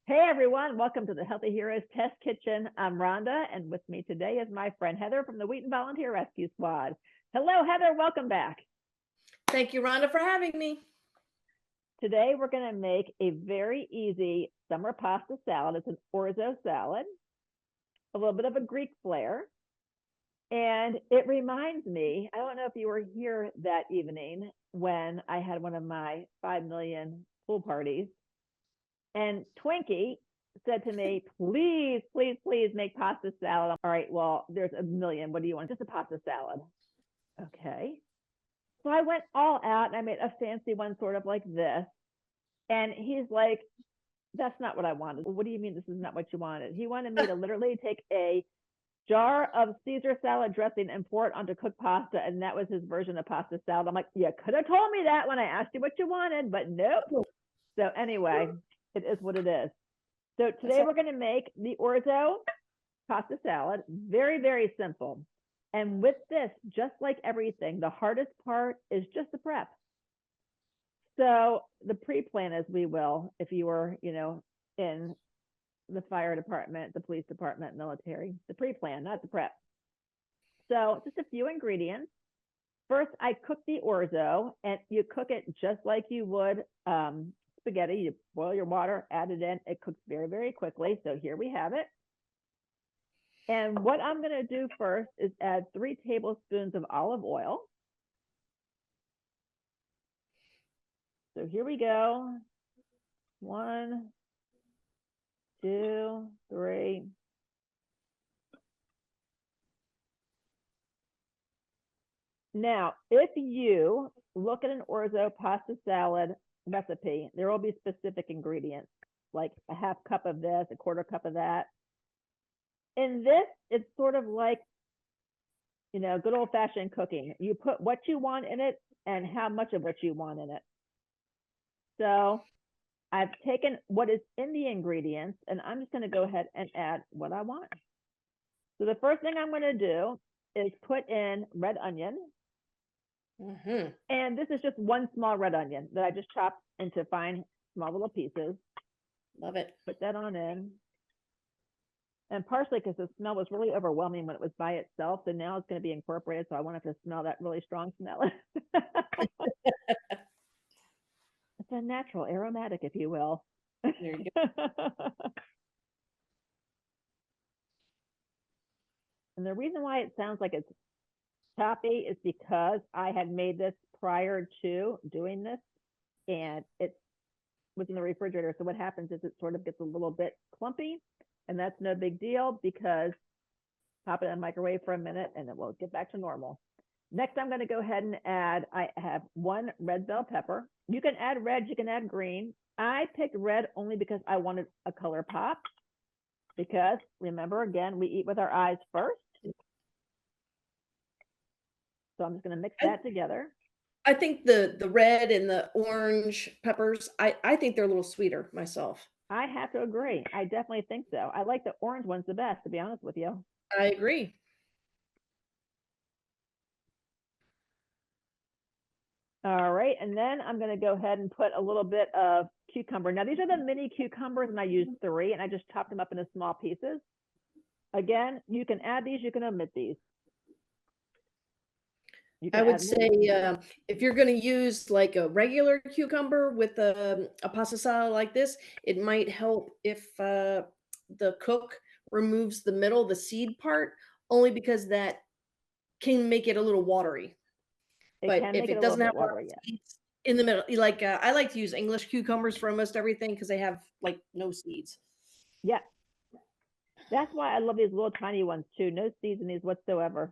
Hey everyone, welcome to the Healthy Heroes Test Kitchen. I'm Rhonda, and with me today is my friend Heather from the Wheaton Volunteer Rescue Squad. Hello, Heather, welcome back. Thank you, Rhonda, for having me. Today we're going to make a very easy summer pasta salad. It's an orzo salad, a little bit of a Greek flair. And it reminds me, I don't know if you were here that evening when I had one of my 5 million pool parties. And Twinkie said to me, please, please, please make pasta salad. All right, well, there's a million. What do you want? Just a pasta salad. Okay. So I went all out and I made a fancy one sort of like this. And he's like, that's not what I wanted. What do you mean this is not what you wanted? He wanted me to literally take a jar of Caesar salad dressing and pour it onto cooked pasta. And that was his version of pasta salad. I'm like, you could have told me that when I asked you what you wanted, but nope. So anyway, it is what it is. So today we're going to make the orzo pasta salad. Very, very simple. And with this, just like everything, the hardest part is just the prep. So the pre-plan, as we will, if you were, in the fire department, the police department, military, the pre-plan, not the prep. So just a few ingredients. First, I cook the orzo, and you cook it just like you would spaghetti. You boil your water, add it in. It cooks very, very quickly. So here we have it. And what I'm going to do first is add 3 tablespoons of olive oil. So here we go. 1, 2, 3. Now, if you look at an orzo pasta salad recipe, there will be specific ingredients, like a half cup of this, a quarter cup of that. In this, it's sort of like, good old-fashioned cooking. You put what you want in it and how much of what you want in it. So I've taken what is in the ingredients, and I'm just going to go ahead and add what I want. So the first thing I'm going to do is put in red onion. Mm-hmm. And this is just 1 small red onion that I just chopped into fine, small little pieces. Love it. Put that on in. And parsley, because the smell was really overwhelming when it was by itself. So now it's going to be incorporated. So I want it to smell that really strong smell. It's a natural aromatic, if you will. There you go. And the reason why it sounds like it's choppy is because I had made this prior to doing this, and it was in the refrigerator. So what happens is it sort of gets a little bit clumpy, and that's no big deal because pop it in the microwave for a minute and it will get back to normal. Next, I'm going to go ahead and add, I have 1 red bell pepper. You can add red, you can add green. I picked red only because I wanted a color pop, because remember, again, we eat with our eyes first. So I'm just going to mix that together. I think the red and the orange peppers, I think they're a little sweeter myself. I have to agree. I definitely think so. I like the orange ones the best, to be honest with you. I agree. All right, and then I'm going to go ahead and put a little bit of cucumber. Now, these are the mini cucumbers, and I used 3, and I just chopped them up into small pieces. Again, you can add these, you can omit these. I would say if you're going to use like a regular cucumber with a pasta salad like this, it might help if the cook removes the middle, the seed part, only because that can make it a little watery. But if it doesn't have watery, seeds in the middle, like I like to use English cucumbers for almost everything because they have like no seeds. Yeah, that's why I love these little tiny ones too. No seeds in these whatsoever.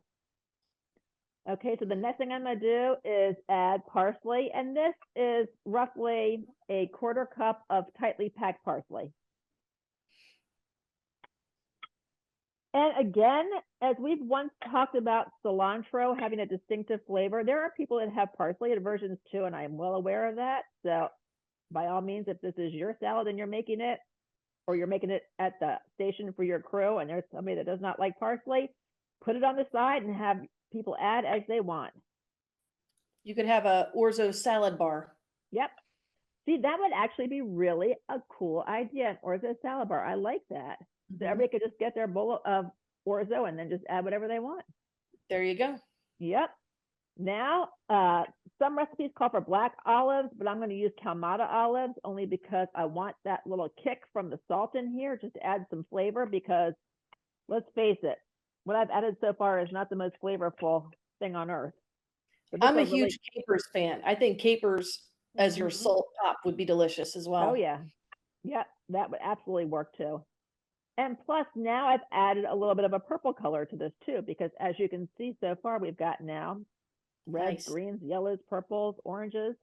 Okay, so the next thing I'm going to do is add parsley, and this is roughly a quarter cup of tightly packed parsley. And again, as we've once talked about cilantro having a distinctive flavor, there are people that have parsley in versions too, and I'm well aware of that. So by all means, if this is your salad and you're making it, or you're making it at the station for your crew, and there's somebody that does not like parsley, put it on the side and have people add as they want. You could have a orzo salad bar. Yep. See, that would actually be really a cool idea, an orzo salad bar. I like that. So everybody could just get their bowl of orzo and then just add whatever they want. There you go. Yep. Now, some recipes call for black olives, but I'm going to use Kalamata olives only because I want that little kick from the salt in here, just to add some flavor, because let's face it, what I've added so far is not the most flavorful thing on earth. I'm a huge capers fan. I think capers as your Mhm. salt top would be delicious as well. Oh yeah. Yep, that would absolutely work too. And plus now I've added a little bit of a purple color to this too, because as you can see so far, we've got now reds, Nice. greens, yellows, purples, oranges.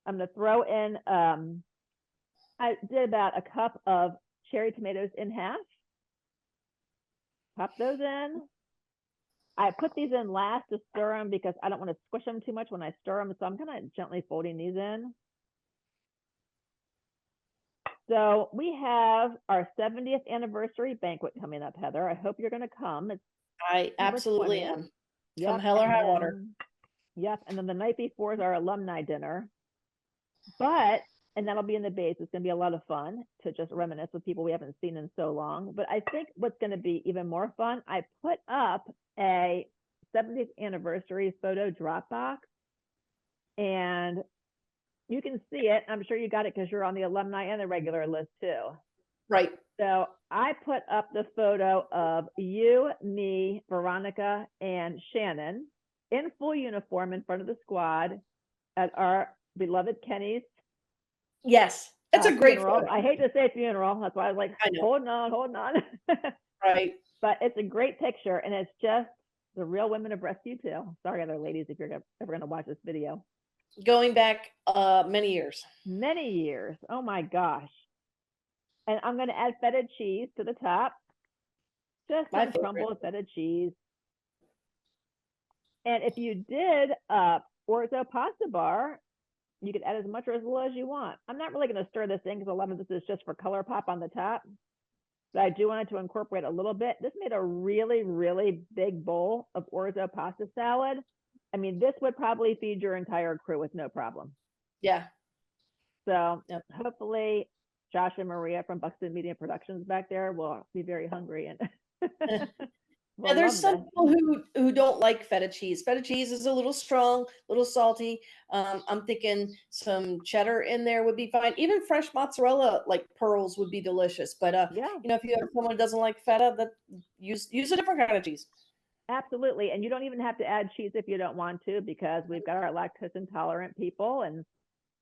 I'm going to throw in, I did about a cup of cherry tomatoes in half. Pop those in. I put these in last to stir them because I don't want to squish them too much when I stir them. So I'm kind of gently folding these in. So we have our 70th anniversary banquet coming up, Heather. I hope you're going to come. It's I September absolutely 20th. am. Yep. Come hell or high water. Yep. And then the night before is our alumni dinner. And that'll be in the base. It's going to be a lot of fun to just reminisce with people we haven't seen in so long. But I think what's going to be even more fun, I put up a 70th anniversary photo Dropbox, and you can see it. I'm sure you got it because you're on the alumni and the regular list too. Right. So I put up the photo of you, me, Veronica, and Shannon in full uniform in front of the squad at our beloved Kenny's Yes. It's a great funeral. photo. I hate to say funeral. That's why I was like, I know. holding on. Right. But it's a great picture, and it's just the real women of Rescue 2. Sorry, other ladies, if you're ever going to watch this video. Going back many years. Many years. Oh my gosh. And I'm going to add feta cheese to the top. Just some crumbled feta cheese. And if you did orzo pasta bar, you could add as much or as little as you want. I'm not really going to stir this in because a lot of this is just for color pop on the top. But I do want it to incorporate a little bit. This made a really, really big bowl of orzo pasta salad. I mean, this would probably feed your entire crew with no problem. Yeah. So hopefully Josh and Maria from Buxton Media Productions back there will be very hungry and Yeah, there's some people who don't like feta cheese. Feta cheese is a little strong, a little salty. I'm thinking some cheddar in there would be fine. Even fresh mozzarella, like pearls, would be delicious. But yeah, if you have someone who doesn't like feta, that use a different kind of cheese. Absolutely, and you don't even have to add cheese if you don't want to, because we've got our lactose intolerant people and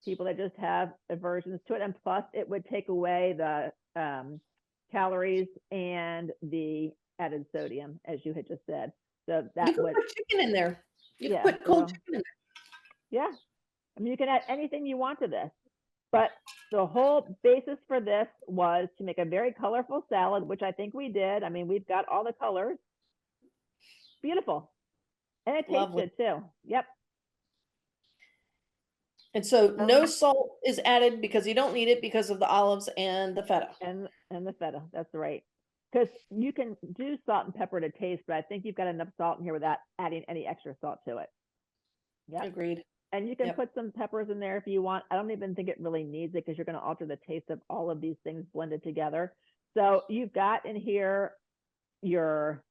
people that just have aversions to it. And plus, it would take away the calories and the added sodium, as you had just said. So that you can would put chicken in there. You can put cold chicken in there. Yeah, I mean, you can add anything you want to this. But the whole basis for this was to make a very colorful salad, which I think we did. I mean, we've got all the colors. Beautiful. And it tastes good too. Yep. And so no salt is added because you don't need it because of the olives and the feta. And the feta, that's right. Because you can do salt and pepper to taste, but I think you've got enough salt in here without adding any extra salt to it. Yeah. Agreed. And you can put some peppers in there if you want. I don't even think it really needs it because you're going to alter the taste of all of these things blended together. So you've got in here your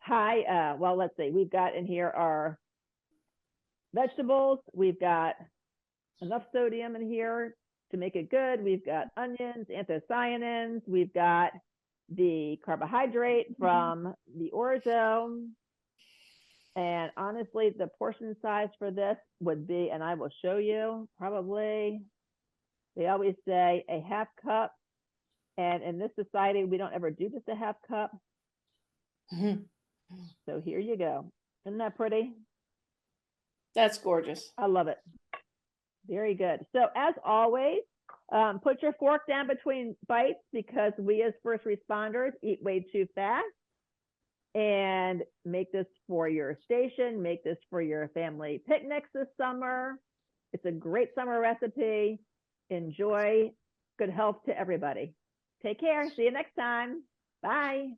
well, let's see. We've got in here our vegetables. We've got enough sodium in here to make it good. We've got onions, anthocyanins. We've got the carbohydrate from the orzo. And honestly, the portion size for this would be, and I will show you, probably, they always say a half cup. And in this society, we don't ever do just a half cup. So here you go. Isn't that pretty? That's gorgeous. I love it. Very good. So as always, put your fork down between bites because we as first responders eat way too fast. And make this for your station, make this for your family picnics this summer. It's a great summer recipe. Enjoy. Good health to everybody. Take care. See you next time. Bye.